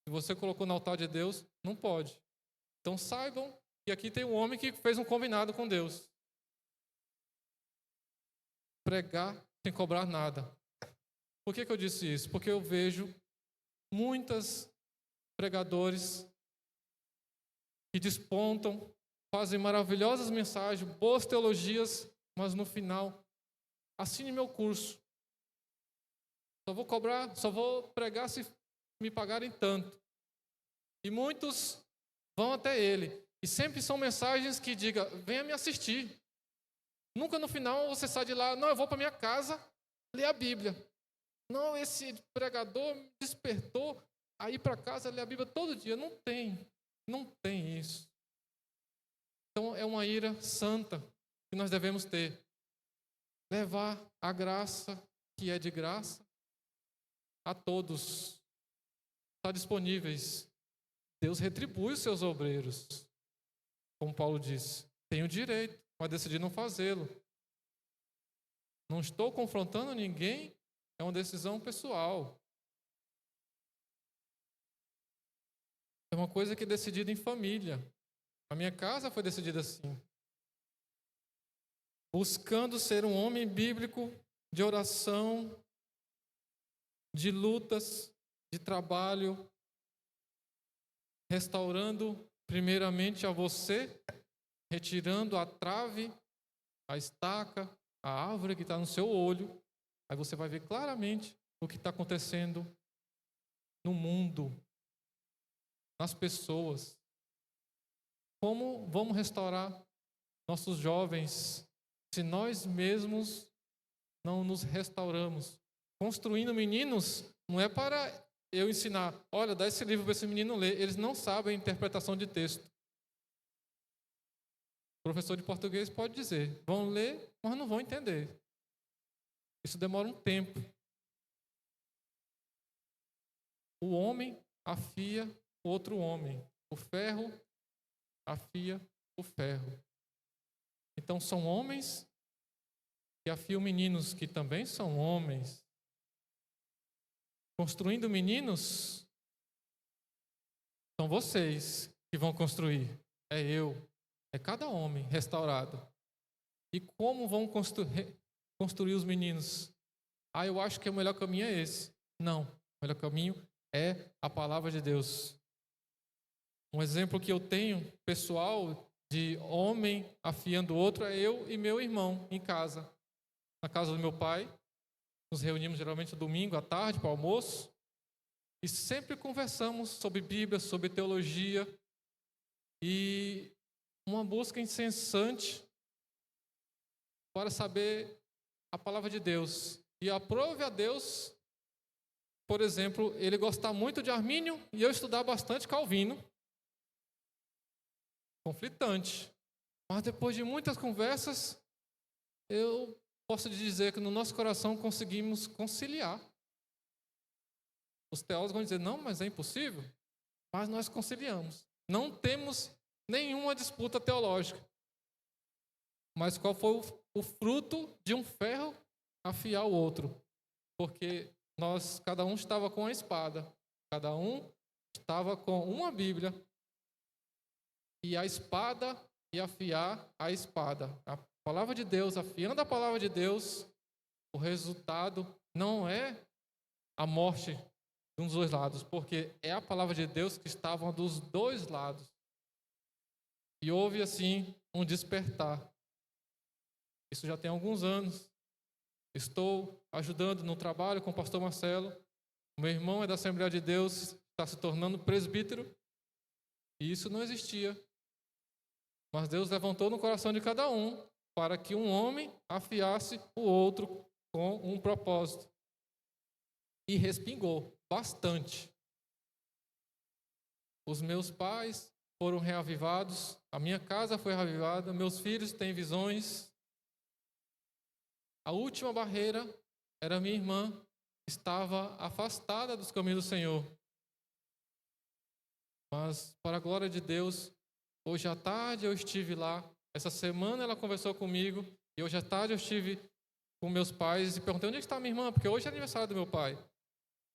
Se você colocou no altar de Deus, não pode. Então saibam que aqui tem um homem que fez um combinado com Deus. Pregar sem cobrar nada. Por que eu disse isso? Porque eu vejo muitos pregadores que despontam, fazem maravilhosas mensagens, boas teologias, mas no final, assine meu curso. Só vou pregar se me pagarem tanto. E muitos vão até ele. E sempre são mensagens que digam, venha me assistir. Nunca no final você sai de lá, não, eu vou para minha casa ler a Bíblia. Não, esse pregador me despertou a ir para casa ler a Bíblia todo dia. Não tem isso. Então é uma ira santa que nós devemos ter. Levar a graça que é de graça a todos. Está disponíveis. Deus retribui os seus obreiros. Como Paulo disse, tenho direito, mas decidi não fazê-lo. Não estou confrontando ninguém, é uma decisão pessoal. É uma coisa que é decidida em família. A minha casa foi decidida assim. Buscando ser um homem bíblico de oração, de lutas, de trabalho, restaurando primeiramente a você, retirando a trave, a estaca, a árvore que está no seu olho. Aí você vai ver claramente o que está acontecendo no mundo, nas pessoas. Como vamos restaurar nossos jovens se nós mesmos não nos restauramos? Construindo meninos não é para eu ensinar, olha, dá esse livro para esse menino ler. Eles não sabem interpretação de texto. O professor de português pode dizer, vão ler, mas não vão entender. Isso demora um tempo. O homem afia o outro homem. O ferro afia o ferro. Então são homens que afiam meninos que também são homens. Construindo meninos, são vocês que vão construir. É eu. É cada homem restaurado. E como vão construir os meninos? Eu acho que o melhor caminho é esse. Não. O melhor caminho é a palavra de Deus. Um exemplo que eu tenho, pessoal, de homem afiando o outro, é eu e meu irmão em casa. Na casa do meu pai. Nos reunimos geralmente no domingo à tarde para o almoço. E sempre conversamos sobre Bíblia, sobre teologia. E uma busca incessante para saber a palavra de Deus. e aprove a Deus, por exemplo, ele gostar muito de Armínio e eu estudar bastante Calvino. Conflitante. Mas depois de muitas conversas, eu posso dizer que no nosso coração conseguimos conciliar. Os teólogos vão dizer, não, mas é impossível. Mas nós conciliamos. Não temos nenhuma disputa teológica. Mas qual foi o fruto de um ferro afiar o outro? Porque cada um estava com a espada. Cada um estava com uma Bíblia. E a espada e afiar a espada. A palavra de Deus, afiando a palavra de Deus, o resultado não é a morte de um dos dois lados, porque é a palavra de Deus que estava dos dois lados. E houve, assim, um despertar. Isso já tem alguns anos. Estou ajudando no trabalho com o pastor Marcelo. O meu irmão é da Assembleia de Deus, está se tornando presbítero. E isso não existia. Mas Deus levantou no coração de cada um para que um homem afiasse o outro com um propósito. E respingou bastante. Os meus pais foram reavivados, a minha casa foi reavivada, meus filhos têm visões. A última barreira era minha irmã, que estava afastada dos caminhos do Senhor. Mas, para a glória de Deus, hoje à tarde eu estive lá. Essa semana ela conversou comigo. E hoje à tarde eu estive com meus pais e perguntei, onde está minha irmã? Porque hoje é aniversário do meu pai.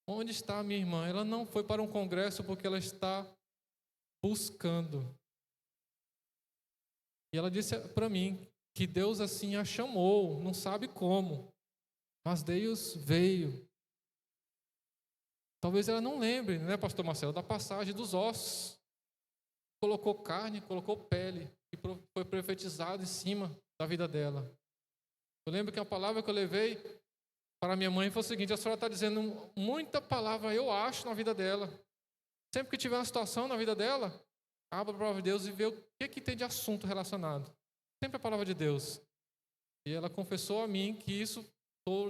Onde está a minha irmã? Ela não foi para um congresso porque ela está buscando. E ela disse para mim que Deus assim a chamou, não sabe como, mas Deus veio. Talvez ela não lembre, né, pastor Marcelo, da passagem dos ossos. Colocou carne, colocou pele, e foi profetizado em cima da vida dela. Eu lembro que a palavra que eu levei para minha mãe foi o seguinte, a senhora está dizendo muita palavra, eu acho, na vida dela. Sempre que tiver uma situação na vida dela, abra a palavra de Deus e vê o que tem de assunto relacionado. Sempre a palavra de Deus. E ela confessou a mim que isso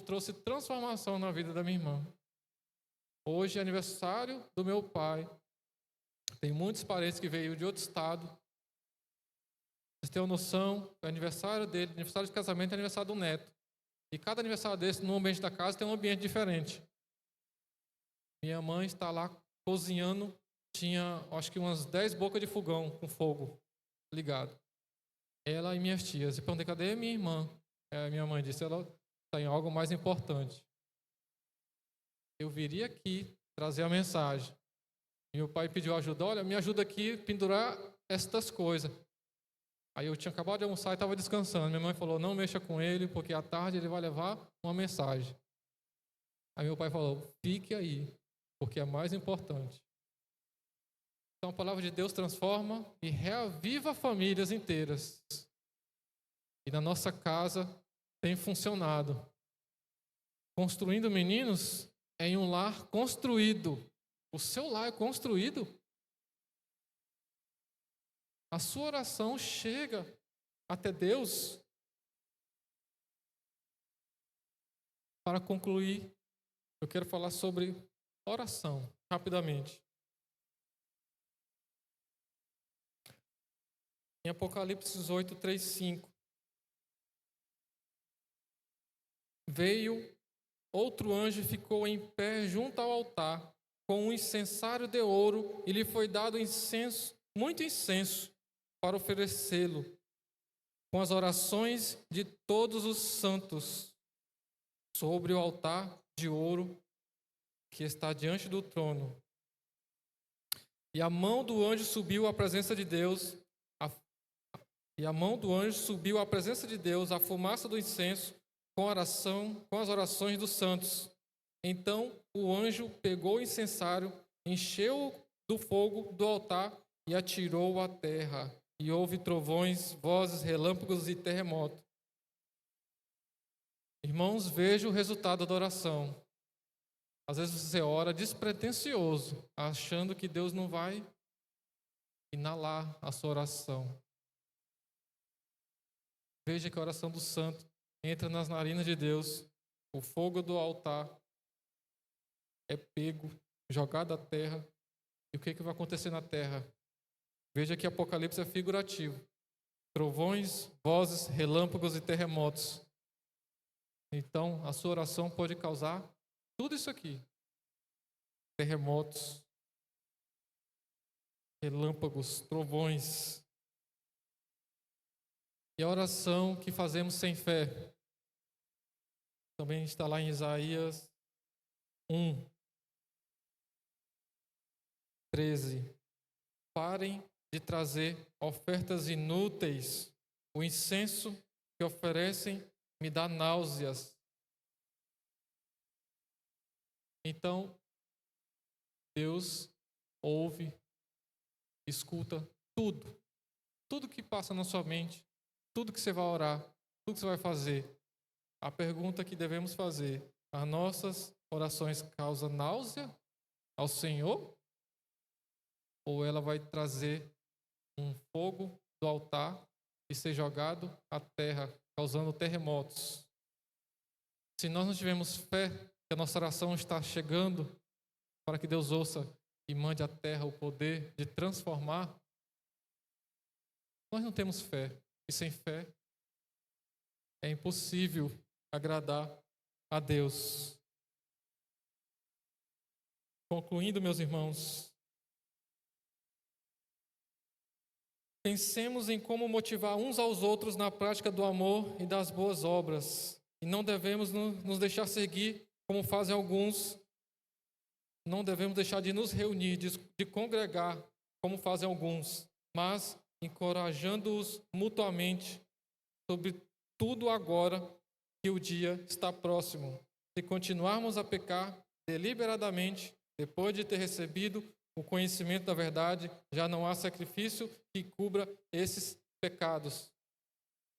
trouxe transformação na vida da minha irmã. Hoje é aniversário do meu pai. Tem muitos parentes que veio de outro estado. Vocês têm uma noção, é aniversário dele, aniversário de casamento é aniversário do neto. E cada aniversário desse, no ambiente da casa, tem um ambiente diferente. Minha mãe está lá cozinhando, tinha acho que umas 10 bocas de fogão com fogo ligado. Ela e minhas tias. E perguntei, cadê minha irmã? Minha mãe disse, ela está em algo mais importante. Eu viria aqui trazer a mensagem. Meu pai pediu ajuda, olha, me ajuda aqui a pendurar estas coisas. Aí eu tinha acabado de almoçar e estava descansando. Minha mãe falou, não mexa com ele, porque à tarde ele vai levar uma mensagem. Aí meu pai falou, fique aí, porque é mais importante. Então a palavra de Deus transforma e reaviva famílias inteiras. E na nossa casa tem funcionado. Construindo meninos em um lar construído. O seu lar é construído. A sua oração chega até Deus. Para concluir, eu quero falar sobre oração, rapidamente. Em Apocalipse 18, 3, 5. Veio outro anjo e ficou em pé junto ao altar, com um incensário de ouro, e lhe foi dado incenso, muito incenso, para oferecê-lo, com as orações de todos os santos, sobre o altar de ouro que está diante do trono. E a mão do anjo subiu à presença de Deus, a fumaça do incenso, com as orações dos santos. Então o anjo pegou o incensário, encheu do fogo do altar e atirou à terra. E houve trovões, vozes, relâmpagos e terremoto. Irmãos, veja o resultado da oração. Às vezes você ora despretensioso, achando que Deus não vai inalar a sua oração. Veja que a oração do santo entra nas narinas de Deus, o fogo do altar é pego, jogado à terra. E o que vai acontecer na terra? Veja que Apocalipse é figurativo. Trovões, vozes, relâmpagos e terremotos. Então, a sua oração pode causar tudo isso aqui. Terremotos, relâmpagos, trovões. E a oração que fazemos sem fé também está lá em Isaías 1:13. Parem de trazer ofertas inúteis. O incenso que oferecem me dá náuseas. Então, Deus ouve, escuta tudo. Tudo que passa na sua mente, tudo que você vai orar, tudo que você vai fazer. A pergunta que devemos fazer: as nossas orações causam náusea ao Senhor? Ou ela vai trazer um fogo do altar e ser jogado à terra, causando terremotos? Se nós não tivermos fé que a nossa oração está chegando para que Deus ouça e mande à terra o poder de transformar, nós não temos fé. E sem fé é impossível agradar a Deus. Concluindo, meus irmãos, pensemos em como motivar uns aos outros na prática do amor e das boas obras. E não devemos nos deixar seguir como fazem alguns. Não devemos deixar de nos reunir, de congregar como fazem alguns, mas encorajando-os mutuamente, sobretudo agora que o dia está próximo. Se continuarmos a pecar deliberadamente, depois de ter recebido o conhecimento da verdade, já não há sacrifício que cubra esses pecados.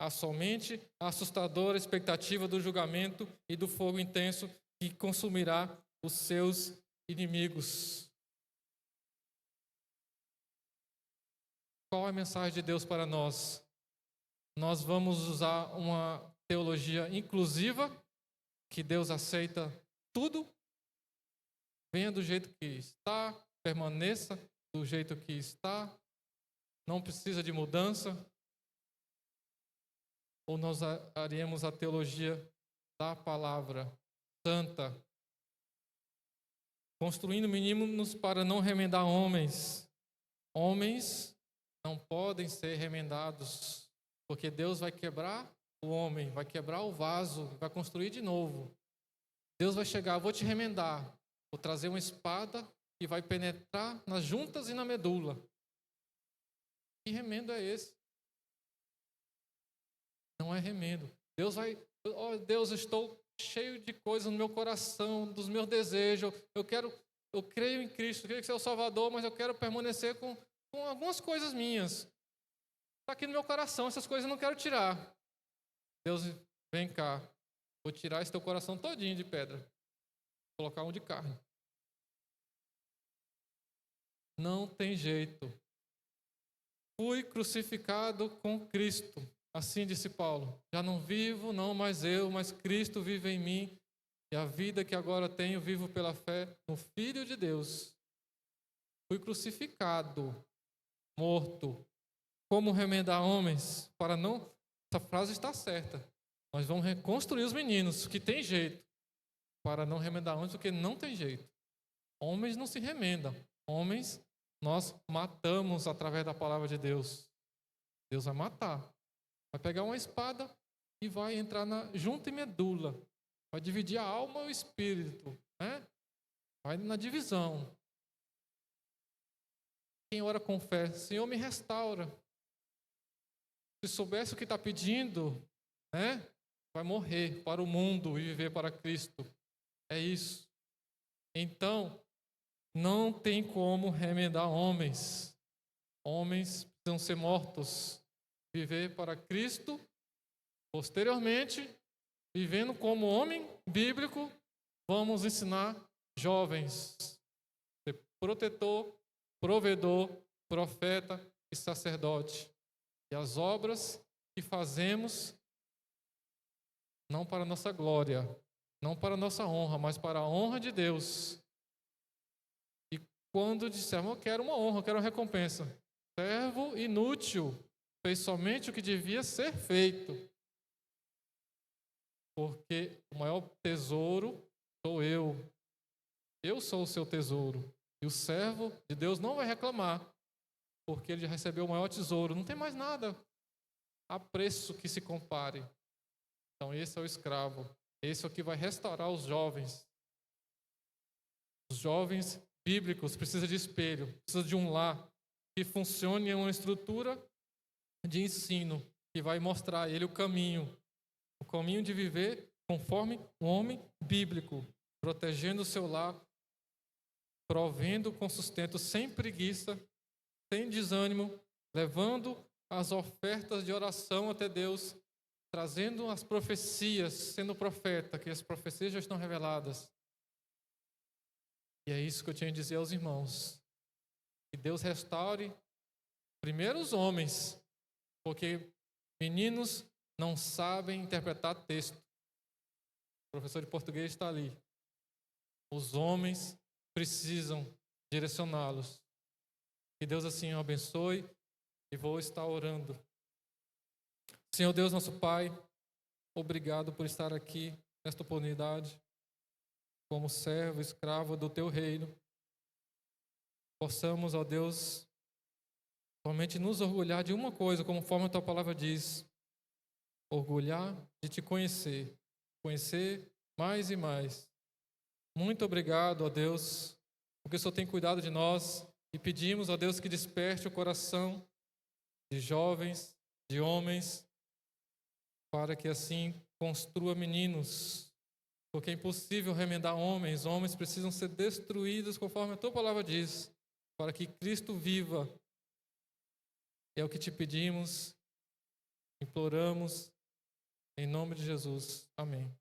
Há somente a assustadora expectativa do julgamento e do fogo intenso que consumirá os seus inimigos. Qual é a mensagem de Deus para nós? Nós vamos usar uma teologia inclusiva, que Deus aceita tudo, venha do jeito que está, permaneça do jeito que está, não precisa de mudança. Ou nós haremos a teologia da palavra santa, construindo meninos para não remendar homens. Homens não podem ser remendados, porque Deus vai quebrar o homem, vai quebrar o vaso, vai construir de novo. Deus vai chegar: vou te remendar, vou trazer uma espada que vai penetrar nas juntas e na medula. Que remendo é esse? Não é remendo. Deus vai: Deus, estou cheio de coisas no meu coração, dos meus desejos. Eu creio em Cristo, eu creio que Ele é o Salvador, mas eu quero permanecer com algumas coisas minhas. Está aqui no meu coração, essas coisas eu não quero tirar. Deus, vem cá, vou tirar esse teu coração todinho de pedra, vou colocar um de carne. Não tem jeito. Fui crucificado com Cristo. Assim disse Paulo: já não vivo, não mais eu, mas Cristo vive em mim. E a vida que agora tenho, vivo pela fé no Filho de Deus. Fui crucificado, morto. Como remendar homens? Para não... Essa frase está certa. Nós vamos reconstruir os meninos, que tem jeito. Para não remendar homens, porque não tem jeito. Homens não se remendam. Homens, nós matamos através da palavra de Deus. Deus vai matar. Vai pegar uma espada e vai entrar na junta e medula. Vai dividir a alma e o espírito. Né? Vai na divisão. Quem ora com fé: Senhor, me restaura. Se soubesse o que está pedindo, né? Vai morrer para o mundo e viver para Cristo. É isso. Então, não tem como remendar homens. Homens precisam ser mortos. Viver para Cristo. Posteriormente, vivendo como homem bíblico, vamos ensinar jovens. Ser protetor, provedor, profeta e sacerdote. E as obras que fazemos, não para nossa glória, não para a nossa honra, mas para a honra de Deus. E quando dissermos, eu quero uma honra, eu quero uma recompensa. Servo inútil, fez somente o que devia ser feito. Porque o maior tesouro sou eu. Eu sou o seu tesouro. E o servo de Deus não vai reclamar, porque ele já recebeu o maior tesouro. Não tem mais nada a preço que se compare. Então esse é o escravo. Esse é o que vai restaurar os jovens. Os jovens bíblicos precisam de espelho, precisam de um lar que funcione em uma estrutura de ensino, que vai mostrar a ele o caminho de viver conforme um homem bíblico, protegendo o seu lar, provendo com sustento, sem preguiça, sem desânimo, levando as ofertas de oração até Deus, trazendo as profecias, sendo profeta, que as profecias já estão reveladas. E é isso que eu tinha a dizer aos irmãos. Que Deus restaure primeiro os homens, porque meninos não sabem interpretar texto. O professor de português está ali. Os homens precisam direcioná-los. Que Deus assim o abençoe e vou estar orando. Senhor Deus, nosso Pai, obrigado por estar aqui nesta oportunidade, como servo, escravo do Teu reino. Possamos, ó Deus, somente nos orgulhar de uma coisa, conforme a Tua palavra diz, orgulhar de Te conhecer mais e mais. Muito obrigado, ó Deus, porque o Senhor tem cuidado de nós e pedimos, ó Deus, que desperte o coração de jovens, de homens, para que assim construa meninos, porque é impossível remendar homens. Homens precisam ser destruídos, conforme a Tua palavra diz, para que Cristo viva. É o que te pedimos, imploramos, em nome de Jesus. Amém.